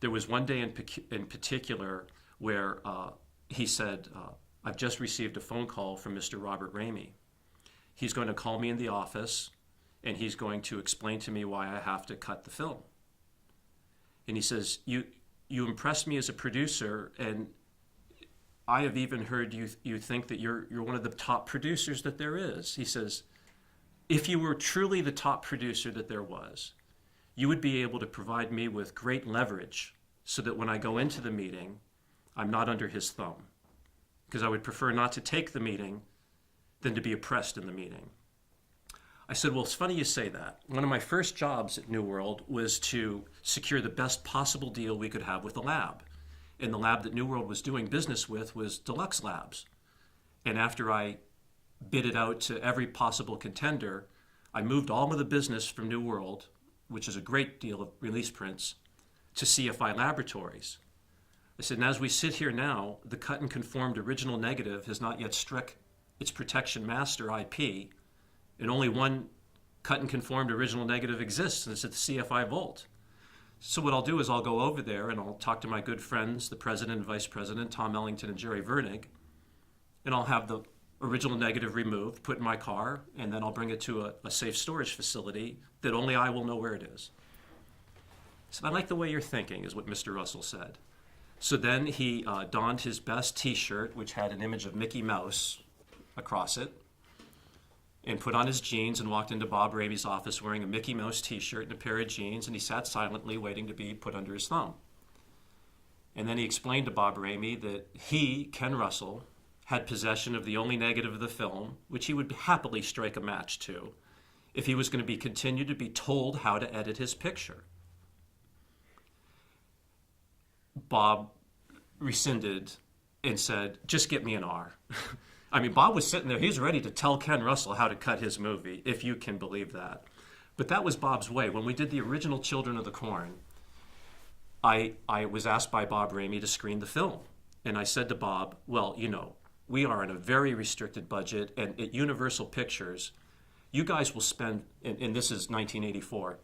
There was one day in particular where he said, I've just received a phone call from Mr. Robert Rehme. He's going to call me in the office, and he's going to explain to me why I have to cut the film. And he says, you impressed me as a producer, and I have even heard you think that you're one of the top producers that there is. He says, if you were truly the top producer that there was, you would be able to provide me with great leverage so that when I go into the meeting, I'm not under his thumb. Because I would prefer not to take the meeting than to be oppressed in the meeting. I said, well, it's funny you say that. One of my first jobs at New World was to secure the best possible deal we could have with the lab. And the lab that New World was doing business with was Deluxe Labs. And after I bid it out to every possible contender, I moved all of the business from New World, which is a great deal of release prints, to CFI Laboratories. I said, and as we sit here now, the cut and conformed original negative has not yet struck its protection master IP, and only one cut and conformed original negative exists, and it's at the CFI vault. So what I'll do is I'll go over there and I'll talk to my good friends, the president and vice president, Tom Ellington and Jerry Vernig, and I'll have the original negative removed, put in my car, and then I'll bring it to a safe storage facility that only I will know where it is. So I like the way you're thinking, is what Mr. Russell said. So then he donned his best T-shirt, which had an image of Mickey Mouse across it, and put on his jeans and walked into Bob Rehme's office wearing a Mickey Mouse T-shirt and a pair of jeans, and he sat silently waiting to be put under his thumb. And then he explained to Bob Rehme that he, Ken Russell, had possession of the only negative of the film, which he would happily strike a match to, if he was going to be continued to be told how to edit his picture. Bob rescinded and said, just get me an R. I mean, Bob was sitting there, he was ready to tell Ken Russell how to cut his movie, if you can believe that. But that was Bob's way. When we did the original Children of the Corn, I was asked by Bob Rehme to screen the film. And I said to Bob, well, you know, we are in a very restricted budget, and at Universal Pictures, you guys will spend, and this is 1984,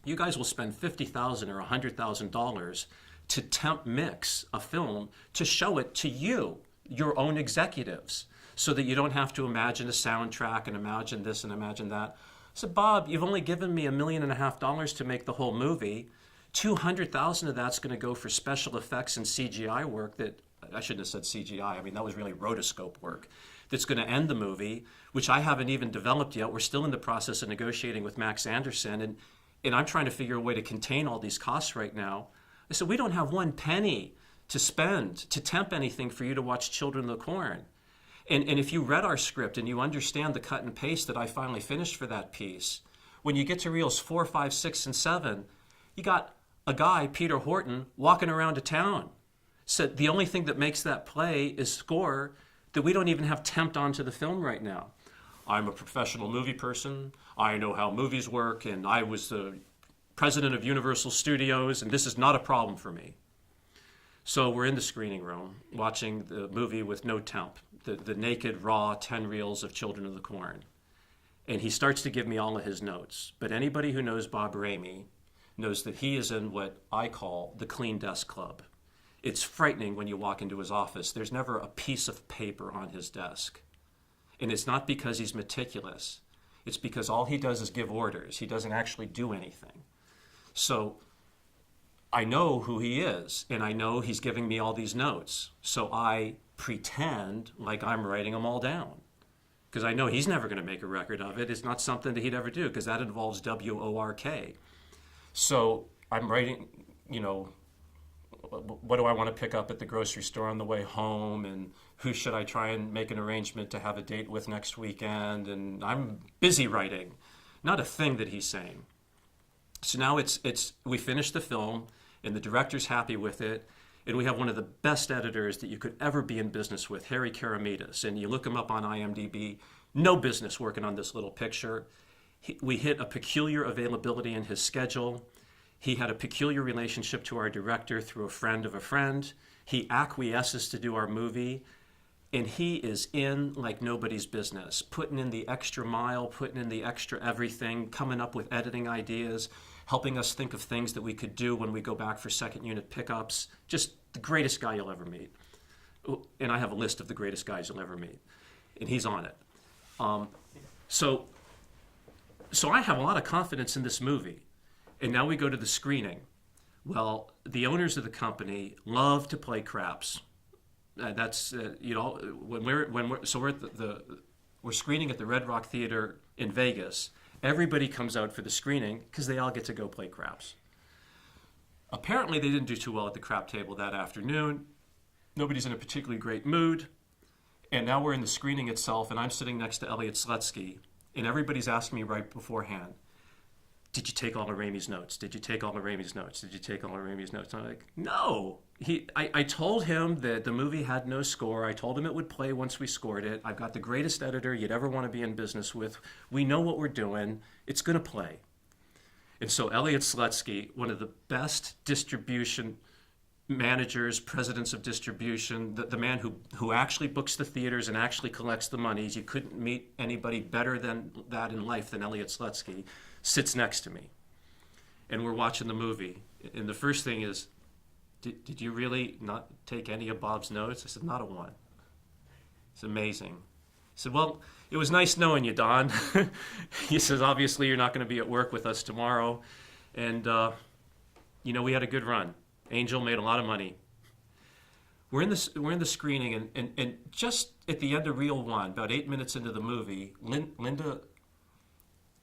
you guys will spend $50,000 or $100,000 to temp mix a film to show it to you, your own executives, so that you don't have to imagine a soundtrack and imagine this and imagine that. I said, Bob, you've only given me $1.5 million to make the whole movie. $200,000 of that's going to go for special effects and CGI work that, I shouldn't have said CGI, I mean, that was really rotoscope work, that's going to end the movie, which I haven't even developed yet. We're still in the process of negotiating with Max Anderson, and I'm trying to figure a way to contain all these costs right now. I said, we don't have one penny to spend to temp anything for you to watch Children of the Corn. And if you read our script and you understand the cut and paste that I finally finished for that piece, when you get to reels 4, 5, 6, and 7, you got a guy, Peter Horton, walking around a town. Said the only thing that makes that play is score that we don't even have temped onto the film right now. I'm a professional movie person. I know how movies work, and I was the president of Universal Studios, and this is not a problem for me. So we're in the screening room watching the movie with no temp, the naked, raw 10 reels of Children of the Corn. And he starts to give me all of his notes. But anybody who knows Bob Rehme knows that he is in what I call the clean desk club. It's frightening when you walk into his office. There's never a piece of paper on his desk. And it's not because he's meticulous. It's because all he does is give orders. He doesn't actually do anything. So I know who he is, and I know he's giving me all these notes. So I pretend like I'm writing them all down, because I know he's never going to make a record of it. It's not something that he'd ever do, because that involves WORK. So I'm writing, you know, what do I want to pick up at the grocery store on the way home, and who should I try and make an arrangement to have a date with next weekend, and I'm busy writing, not a thing that he's saying. So now we finished the film, and the director's happy with it, and we have one of the best editors that you could ever be in business with, Harry Karamidas, and you look him up on IMDb, no business working on this little picture. We hit a peculiar availability in his schedule. He had a peculiar relationship to our director through a friend of a friend. He acquiesces to do our movie, and he is in like nobody's business, putting in the extra mile, putting in the extra everything, coming up with editing ideas. helping us think of things that we could do when we go back for second unit pickups. Just the greatest guy you'll ever meet. And I have a list of the greatest guys you'll ever meet, and he's on it. So I have a lot of confidence in this movie. And now we go to the screening. Well, the owners of the company love to play craps. That's when we're screening at the Red Rock Theater in Vegas. Everybody comes out for the screening because they all get to go play craps. Apparently, they didn't do too well at the crap table that afternoon. Nobody's in a particularly great mood. And now we're in the screening itself, and I'm sitting next to Elliot Slutsky, and everybody's asking me right beforehand, did you take all of Rehme's notes? Did you take all of Rehme's notes? Did you take all of Rehme's notes? And I'm like, no. I told him that the movie had no score. I told him it would play once we scored it. I've got the greatest editor you'd ever want to be in business with. We know what we're doing. It's going to play. And so Elliot Slutsky, one of the best distribution managers, presidents of distribution, the man who actually books the theaters and actually collects the monies, you couldn't meet anybody better than that in life than Elliot Slutsky, sits next to me. And we're watching the movie. And the first thing is, did you really not take any of Bob's notes? I said, not a one. It's amazing. He said, well, it was nice knowing you, Don. He says, obviously you're not going to be at work with us tomorrow. And, we had a good run. Angel made a lot of money. We're in the screening, and just at the end of reel one, about 8 minutes into the movie, Linda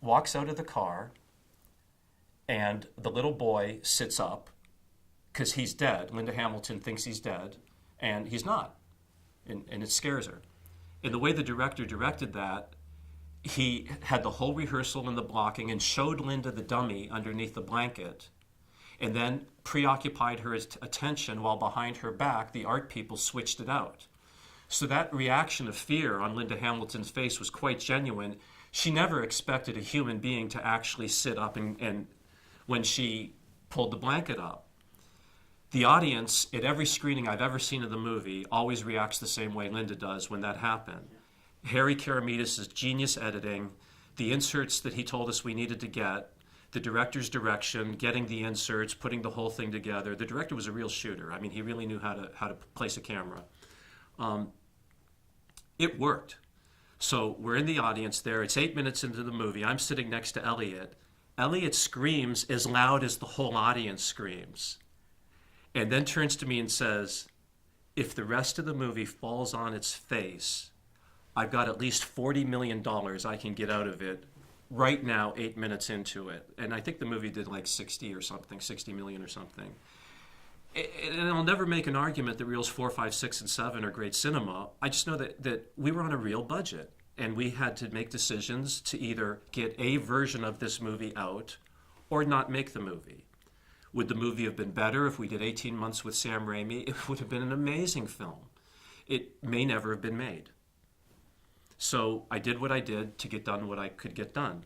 walks out of the car, and the little boy sits up because he's dead. Linda Hamilton thinks he's dead, and he's not, and it scares her. And the way the director directed that, he had the whole rehearsal and the blocking and showed Linda the dummy underneath the blanket, and then preoccupied her attention while behind her back, the art people switched it out. So that reaction of fear on Linda Hamilton's face was quite genuine. She never expected a human being to actually sit up and when she pulled the blanket up. The audience at every screening I've ever seen of the movie always reacts the same way Linda does when that happened. Harry Karamidas' genius editing, the inserts that he told us we needed to get, the director's direction, getting the inserts, putting the whole thing together. The director was a real shooter. I mean, he really knew how to place a camera. It worked. So we're in the audience there. It's 8 minutes into the movie. I'm sitting next to Elliot. Elliot screams as loud as the whole audience screams, and then turns to me and says, if the rest of the movie falls on its face, I've got at least $40 million I can get out of it right now, 8 minutes into it. And I think the movie did like 60 million or something. And I'll never make an argument that reels 4, 5, 6, and 7 are great cinema. I just know that we were on a real budget, and we had to make decisions to either get a version of this movie out or not make the movie. Would the movie have been better if we did 18 months with Sam Raimi? It would have been an amazing film. It may never have been made. So I did what I did to get done what I could get done.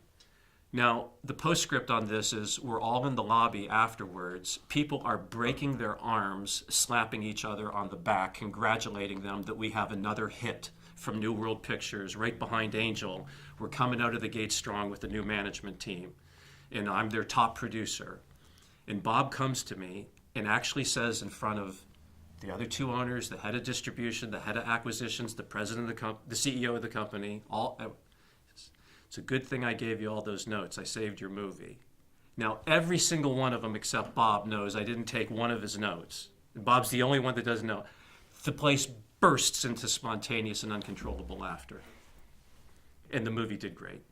Now, the postscript on this is we're all in the lobby afterwards. People are breaking their arms, slapping each other on the back, congratulating them that we have another hit from New World Pictures right behind Angel. We're coming out of the gate strong with the new management team, and I'm their top producer. And Bob comes to me and actually says in front of the other two owners, the head of distribution, the head of acquisitions, the president of the CEO of the company, it's a good thing I gave you all those notes. I saved your movie. Now, every single one of them except Bob knows I didn't take one of his notes. Bob's the only one that doesn't know. The place bursts into spontaneous and uncontrollable laughter. And the movie did great.